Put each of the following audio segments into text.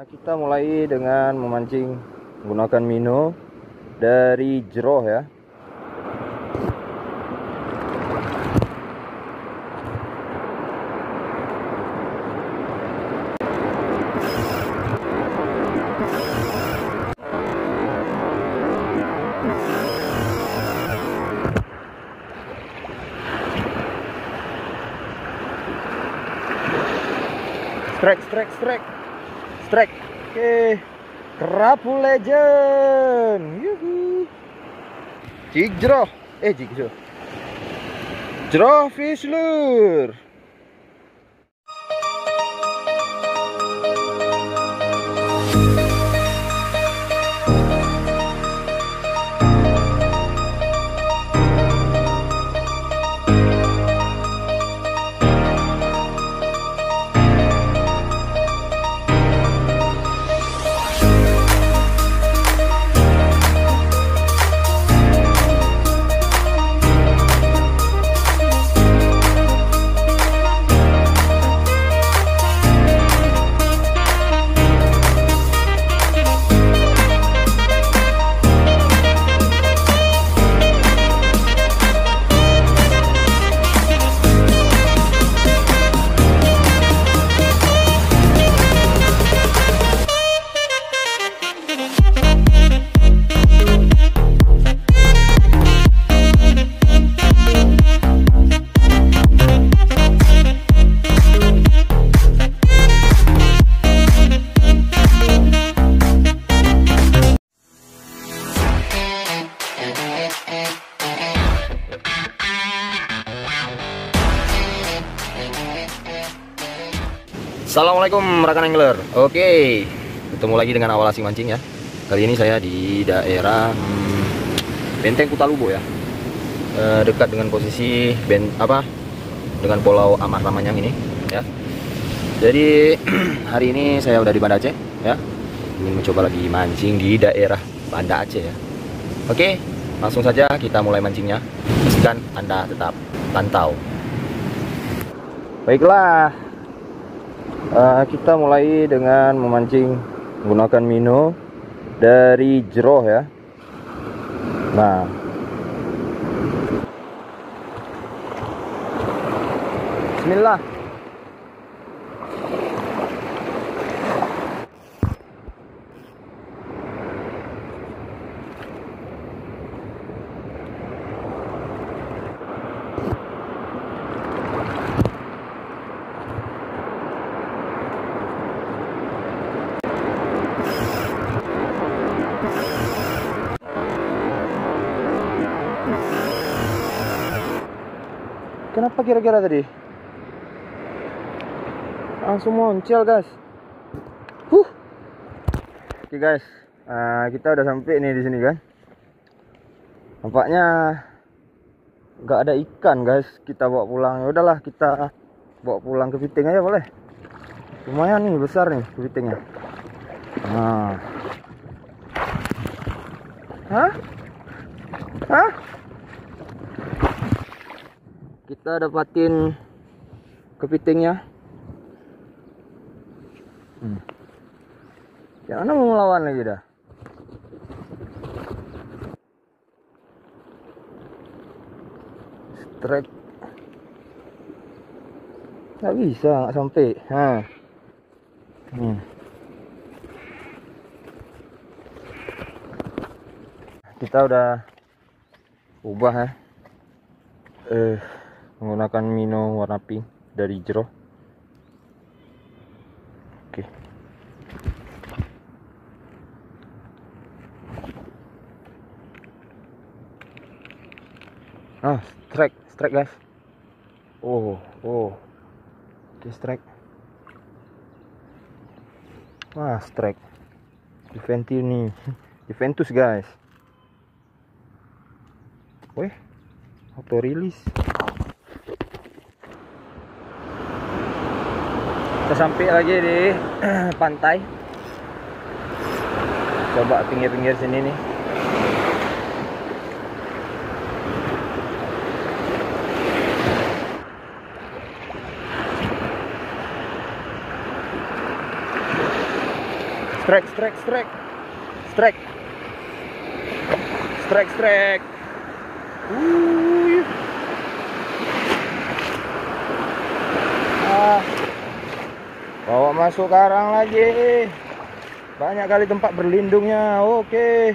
Kita mulai dengan memancing menggunakan minnow dari jeroh ya. Strike. Oke, kerapu legend. Yuhu. Jig jeroh. Jeroh fish lure. Assalamualaikum rekan angler. Oke, ketemu lagi dengan Awal Asing Mancing ya. Kali ini saya di daerah Benteng Kutalubo ya, dekat dengan posisi dengan Pulau Amar Ramanyang ini ya. Jadi hari ini saya udah di Banda Aceh ya, ingin mencoba lagi mancing di daerah Banda Aceh ya. Oke, langsung saja kita mulai mancingnya. Pastikan Anda tetap pantau. Baiklah, kita mulai dengan memancing menggunakan minnow dari jeroh ya. Nah, bismillah. Kenapa kira-kira tadi? Langsung muncul guys. Oke guys, kita udah sampai nih di sini kan. Nampaknya nggak ada ikan guys. Kita bawa pulang. Ya udahlah, kita bawa pulang ke kepiting aja boleh. Lumayan nih besar nih kepitingnya. Nah. Hah? Kita dapatin kepitingnya. Jangan mau melawan lagi dah. Strike. Nggak bisa, nggak sampai. Kita udah ubah ya. Menggunakan minnow warna pink dari jeroh. Oke. Strike guys. Oke, strike. Wah, strike. Juventus guys. Wih, auto release. Kita sampai lagi di pantai. Coba pinggir-pinggir sini nih. Strike. Bawa masuk karang lagi. Banyak kali tempat berlindungnya. Oke.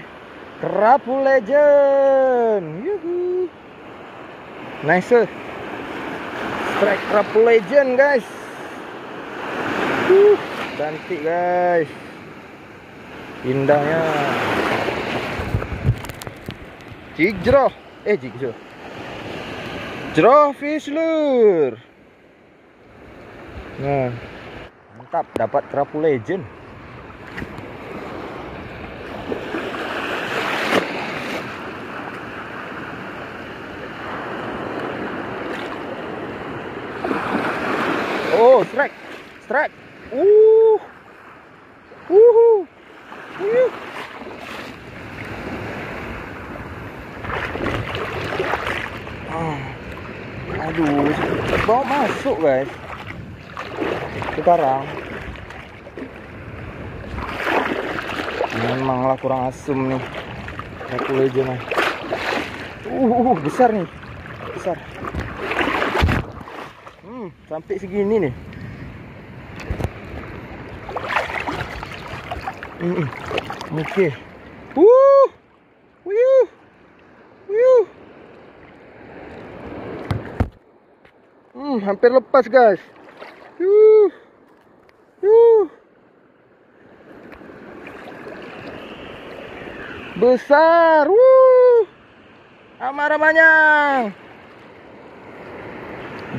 Kerapu legend. Yuhu. Nice. Strike kerapu legend, guys. Cantik, guys. Indahnya. Jigjoh. Jroh fish lure. Nah, mantap, dapat kerapu legend. Oh, strike. Aduh, bawa masuk, guys. Sekarang memanglah kurang asem nih kerapu legend. Besar nih, besar. Sampai segini nih. Oke. Hampir lepas, guys. Besar. Amarah manyang.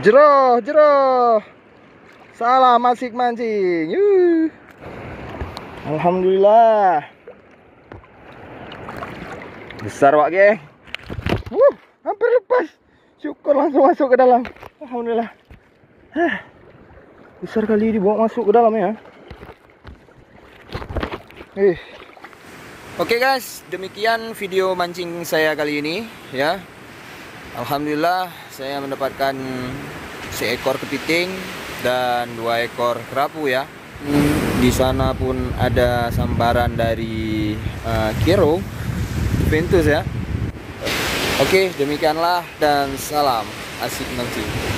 Jroh. Salam asik mancing. Alhamdulillah. Besar, Wak, geng. Hampir lepas. Syukur langsung masuk ke dalam. Alhamdulillah. Besar kali dibawa masuk ke dalam ya. Oke, guys, demikian video mancing saya kali ini ya. Alhamdulillah saya mendapatkan seekor kepiting dan 2 ekor kerapu ya. Di sana pun ada sambaran dari Kero Ventus ya. Oke, demikianlah dan salam asik mancing.